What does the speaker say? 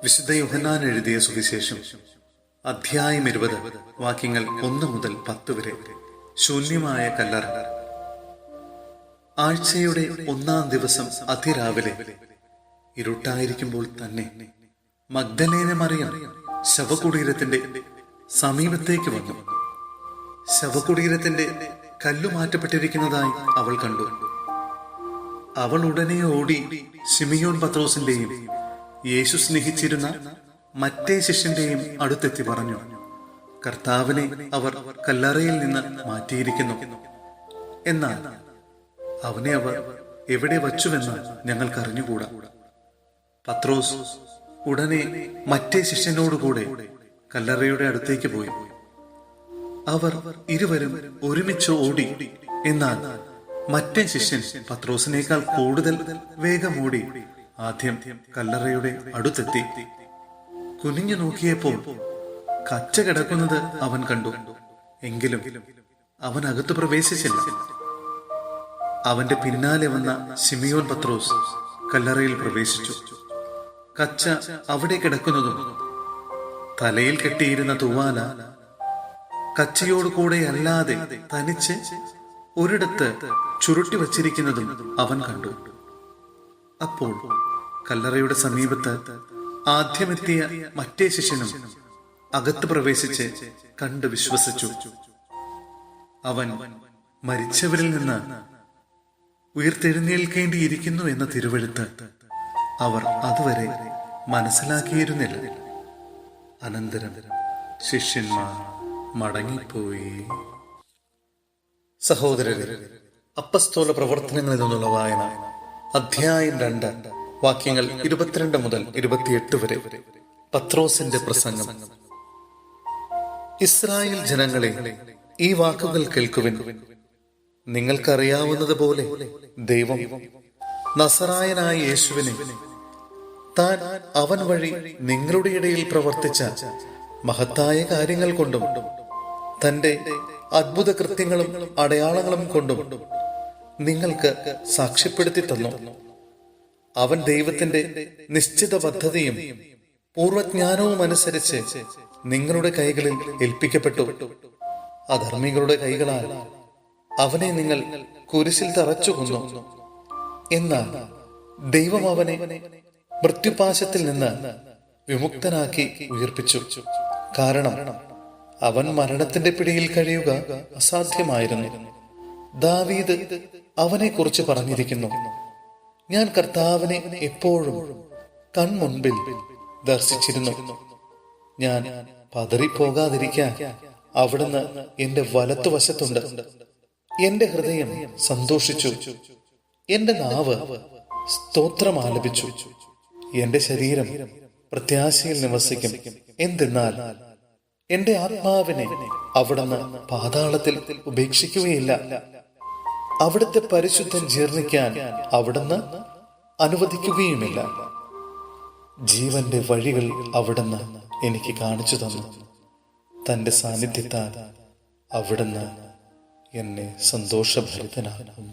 വിശുദ്ധ യോഹന്നാൻ എഴുതിയ സുവിശേഷം അധ്യായം 20 വാക്യങ്ങൾ 1 മുതൽ 10 വരെ. ശൂന്യമായ കല്ലറ. ആഴ്ചയുടെ 1-ാം ദിവസം അതിരാവിലെ ഇരുട്ടായിരിക്കുമ്പോൾ തന്നെ മഗ്ദലേന മറിയം ശവകുടീരത്തിന്റെ സമീപത്തേക്ക് വന്നു. ശവകുടീരത്തിന്റെ കല്ലു മാറ്റപ്പെട്ടിരിക്കുന്നതായി അവൾ കണ്ടു. അവൾ ഉടനെ ഓടി ശിമിയോൻ പത്രോസിന്റെയും യേശു സ്നേഹിച്ചിരുന്ന മറ്റേ ശിഷ്യന്റെയും അടുത്തെത്തി പറഞ്ഞു, കർത്താവിനെ അവർ കല്ലറയിൽ നിന്ന് മാറ്റിയിരിക്കുന്നു. എന്നാൽ അവനെ അവർ എവിടെ വച്ചുവെന്ന് ഞങ്ങൾക്ക് അറിഞ്ഞുകൂടാ. പത്രോസ് ഉടനെ മറ്റേ ശിഷ്യനോടുകൂടെ കല്ലറയുടെ അടുത്തേക്ക് പോയി. അവർ ഇരുവരും ഒരുമിച്ച് ഓടി. എന്നാൽ മറ്റേ ശിഷ്യൻ പത്രോസിനേക്കാൾ കൂടുതൽ വേഗം ഓടി ആദ്യം കല്ലറയുടെ അടുത്തെത്തി. കുനിഞ്ഞു നോക്കിയപ്പോൾ കച്ച കിടക്കുന്നത് അവൻ കണ്ടു. എങ്കിലും അവൻ അകത്ത് പ്രവേശിച്ചില്ല. അവന്റെ പിന്നാലെ വന്ന ശിമിയോൻ പത്രോസ് കല്ലറയിൽ പ്രവേശിച്ചു. കച്ച അവിടെ കിടക്കുന്നതും തലയിൽ കെട്ടിയിരുന്ന തൂവാല കച്ചയോട് കൂടെ അല്ലാതെ തനിച്ച് ഒരിടത്ത് ചുരുട്ടി വച്ചിരിക്കുന്നതും അവൻ കണ്ടു. അപ്പോൾ കല്ലറയുടെ സമീപത്ത് ആദ്യമെത്തിയ മറ്റേ ശിഷ്യനും അകത്ത് പ്രവേശിച്ച് കണ്ട് വിശ്വസിച്ചു. അവൻ മരിച്ചവരിൽ നിന്ന് ഉയർത്തെഴുന്നേൽക്കേണ്ടിയിരിക്കുന്നു എന്ന തിരുവെഴുത്ത് അവർ അതുവരെ മനസ്സിലാക്കിയിരുന്നില്ല. അനന്തരം ശിഷ്യന്മാർ മടങ്ങിപ്പോയി. സഹോദരരെ, അപ്പസ്തോല പ്രവർത്തനങ്ങളിൽ നിന്നുള്ള വായന അധ്യായം 2 വാക്യങ്ങൾ 22 മുതൽ 28 വരെ. പത്രോസിന്റെ പ്രസംഗം. ഇസ്രായേൽ ജനങ്ങളെ, ഈ വാക്കുകൾ കേൾക്കുവിൻ. നിങ്ങൾക്കറിയാവുന്നതുപോലെ ദൈവം നസറായനായ യേശുവിനെ താൻ അവൻ വഴി നിങ്ങളുടെ ഇടയിൽ പ്രവർത്തിച്ച മഹത്തായ കാര്യങ്ങൾ കൊണ്ടും തന്റെ അത്ഭുത കൃത്യങ്ങളും അടയാളങ്ങളും കൊണ്ടും നിങ്ങൾക്ക് സാക്ഷ്യപ്പെടുത്തി തന്നു. അവൻ ദൈവത്തിന്റെ നിശ്ചിത പദ്ധതിയും പൂർവജ്ഞാനവും അനുസരിച്ച് നിങ്ങളുടെ കൈകളിൽ ഏൽപ്പിക്കപ്പെട്ടു. അധർമ്മികളുടെ കൈകളാൽ അവനെ നിങ്ങൾ കുരിശിൽ തറച്ചു കൊന്നു. എന്നാൽ ദൈവം അവനെ മൃത്യുപാശത്തിൽ നിന്ന് വിമുക്തനാക്കി ഉയർപ്പിച്ചു. കാരണം അവൻ മരണത്തിന്റെ പിടിയിൽ കഴിയുക അസാധ്യമായിരുന്നു. ദാവീദ് അവനെ കുറിച്ച് പറഞ്ഞിരിക്കുന്നു, ഞാൻ കർത്താവിനെ എപ്പോഴും കൺമുൻപിൽ ദർശിച്ചിരുന്നു. ഞാൻ പതറിപ്പോകാതിരിക്കാൻ അവിടുന്ന് എന്റെ വലത്തുവശത്തുണ്ട്. എന്റെ ഹൃദയം സന്തോഷിച്ചു, എന്റെ നാവ് സ്തോത്രം ആലപിച്ചു. എന്റെ ശരീരം പ്രത്യാശയിൽ നിവസിക്കും. എന്തെന്നാൽ എന്റെ ആത്മാവിനെ അവിടുന്ന് പാതാളത്തിൽ ഉപേക്ഷിക്കുകയില്ല. അവിടുത്തെ പരിശുദ്ധൻ ജീർണിക്കാൻ അവിടുന്ന് അനുവദിക്കുകയുമില്ല. ജീവന്റെ വഴികൾ അവിടുന്ന് എനിക്ക് കാണിച്ചു തന്നു. തന്റെ സാന്നിധ്യത്താൽ അവിടുന്ന് എന്നെ സന്തോഷഭരിതനാകും.